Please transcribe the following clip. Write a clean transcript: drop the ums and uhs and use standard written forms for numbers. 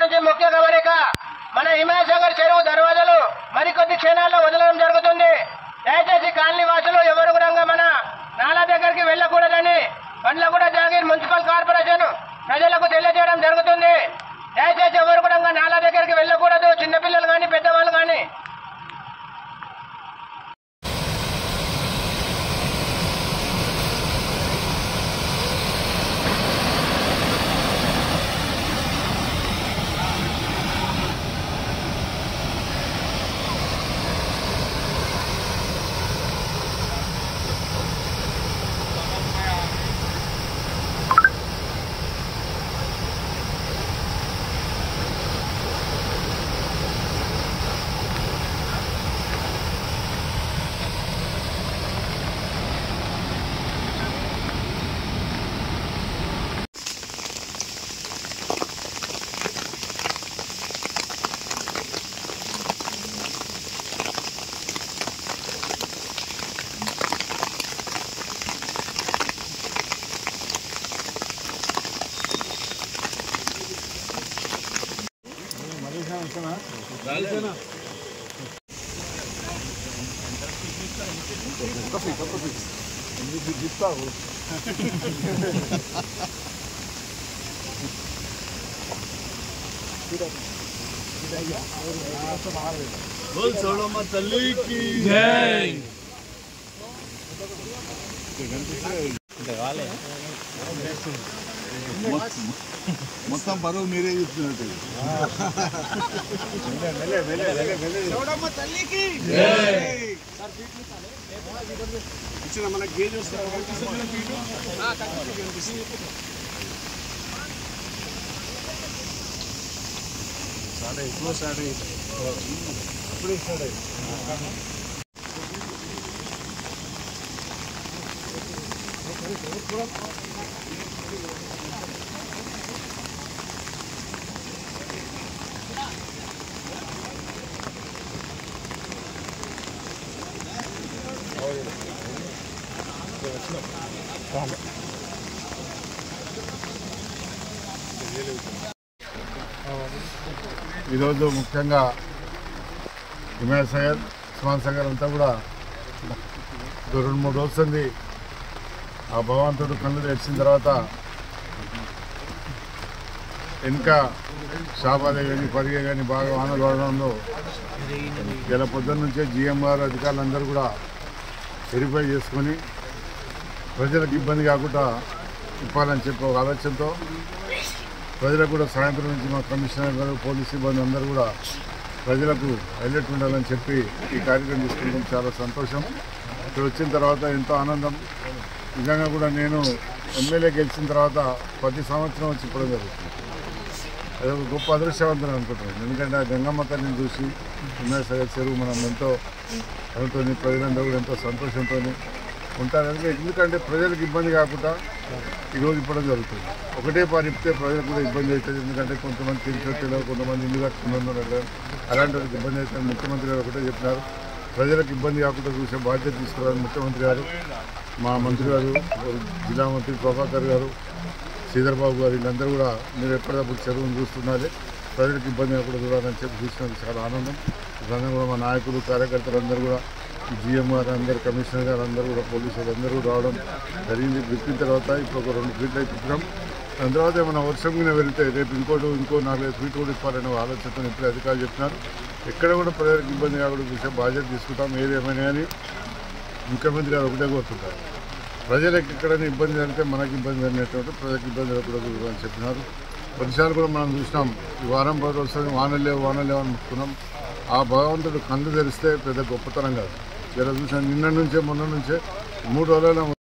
నుంచి ముఖ్య గమనిక, మన హిమాయసాగర్ చెరువు దర్వాజాలు మరికొద్ది క్షణాల్లో వదలడం జరుగుతుంది. దయచేసి కాలనీ వాసులు ఎవరు కూడా మన నాలా దగ్గరికి వెళ్ళకూడదని బండ్లగూడ జాగీర్ మున్సిపల్ కార్పొరేషన్ ప్రజలకు తెలియజేయడం జరుగుతుంది. దయచేసి ఎవరు కూడా నాలా దగ్గరికి వెళ్ళకూడదు, చిన్నపిల్లలు కానీ పెద్దవాళ్ళు కానీ. बोल सोड़म्मा तल्ली की जय। మొత్తం పరువు మీరే చూస్తున్నట్టు ఇచ్చిన మన గేజ్ ఎప్పుడు స్టార్ట్ అయ్యింది అప్పుడే స్టార్ట్ అయ్యింది. ఈరోజు ముఖ్యంగా హిమాయసాగర్ ఉస్మాన్ సాగర్ అంతా కూడా 2-3 రోజులు ఆ భగవంతుడు కళ్ళు తెరిచిన తర్వాత ఇంకా షాబాదే కానీ పరిగే కానీ బాగా వానలు పడడంలో ఇలా పొద్దున్న నుంచే జిఎం గారు అధికారులందరూ కూడా వెరిఫై చేసుకొని ప్రజలకు ఇబ్బంది కాకుండా ఇవ్వాలని చెప్పి ఒక ఆలోచనతో ప్రజలకు కూడా సాయంత్రం నుంచి మా కమిషనర్ గారు పోలీస్ సిబ్బంది అందరూ కూడా ప్రజలకు హైలైట్ ఉండాలని చెప్పి ఈ కార్యక్రమం తీసుకుంటాం. చాలా సంతోషం. ఇక్కడ వచ్చిన తర్వాత ఎంతో ఆనందం. నిజంగా కూడా నేను ఎమ్మెల్యే గెలిచిన తర్వాత ప్రతి సంవత్సరం వచ్చి ఇవ్వడం జరుగుతుంది. అది ఒక గొప్ప అదృష్టవంతులు అనుకుంటున్నాను. ఎందుకంటే ఆ గంగమ్మ తల్లిని చూసి హిమాయసాగర్ చెరువు మనం ఎంతో అనుకుని ప్రజలందరూ కూడా ఎంతో సంతోషంతో ఉంటారు. ఎందుకంటే ప్రజలకు ఇబ్బంది కాకుండా ఈరోజు ఇవ్వడం జరుగుతుంది. ఒకటే ఇప్పితే ప్రజలకు కూడా ఇబ్బంది అవుతుంది. ఎందుకంటే కొంతమంది తెలిసి కొంతమంది ఇల్లు కట్టుకున్నారు, అలాంటి వాళ్ళకి ఇబ్బంది అవుతుంది. ముఖ్యమంత్రి గారు ఒకటే చెప్పినారు, ప్రజలకు ఇబ్బంది కాకుండా చూసే బాధ్యత తీసుకురావాలి ముఖ్యమంత్రి గారు, మా మంత్రి గారు, జిల్లా మంత్రి ప్రభాకర్ గారు, శ్రీధర్ బాబు గారు, వీళ్ళందరూ కూడా మీరు ఎప్పటికప్పుడు చెరువును చూస్తున్నారు, ప్రజలకు ఇబ్బంది కాకుండా చూడాలని చెప్పి చూసినందుకు చాలా ఆనందం. దాన్ని కూడా మా నాయకులు కార్యకర్తలు అందరూ కూడా జిఎం గారు అందరూ కమిషనర్ గారు అందరూ కూడా పోలీసులు అందరూ రావడం జరిగింది. విప్పిన తర్వాత ఇప్పుడు ఒక 2 ఫీట్లు ఇప్పినాం. దాని తర్వాత ఏమైనా వర్షం మీద వెళ్తే రేపు ఇంకో 4-5 ఫీట్లు కూడా ఇప్పాలనే ఆలోచనతో ఇప్పుడే అధికారులు చెప్తున్నారు. ఎక్కడ కూడా ప్రజలకు ఇబ్బంది కాకుండా చూసే బాధ్యత తీసుకుంటాం. ఏదేమైనా కానీ ముఖ్యమంత్రి గారు ఒకటే కోరుతుంటారు, ప్రజలకు ఎక్కడైనా ఇబ్బంది జరిగితే మనకి ఇబ్బంది జరిగినటువంటి ప్రజలకు ఇబ్బంది జరగకూడదు అని చెప్పినారు. కొన్నిసార్లు కూడా మనం చూసినాం, ఈ వారం 10 రోజులు వానలు లేవు అని ముట్టుకున్నాం. ఆ భగవంతుడు కళ్ళు తెరిస్తే పెద్ద గొప్పతనం కాదు. ఇలా చూసాం, నిన్న నుంచే మొన్న నుంచే 3 రోజుల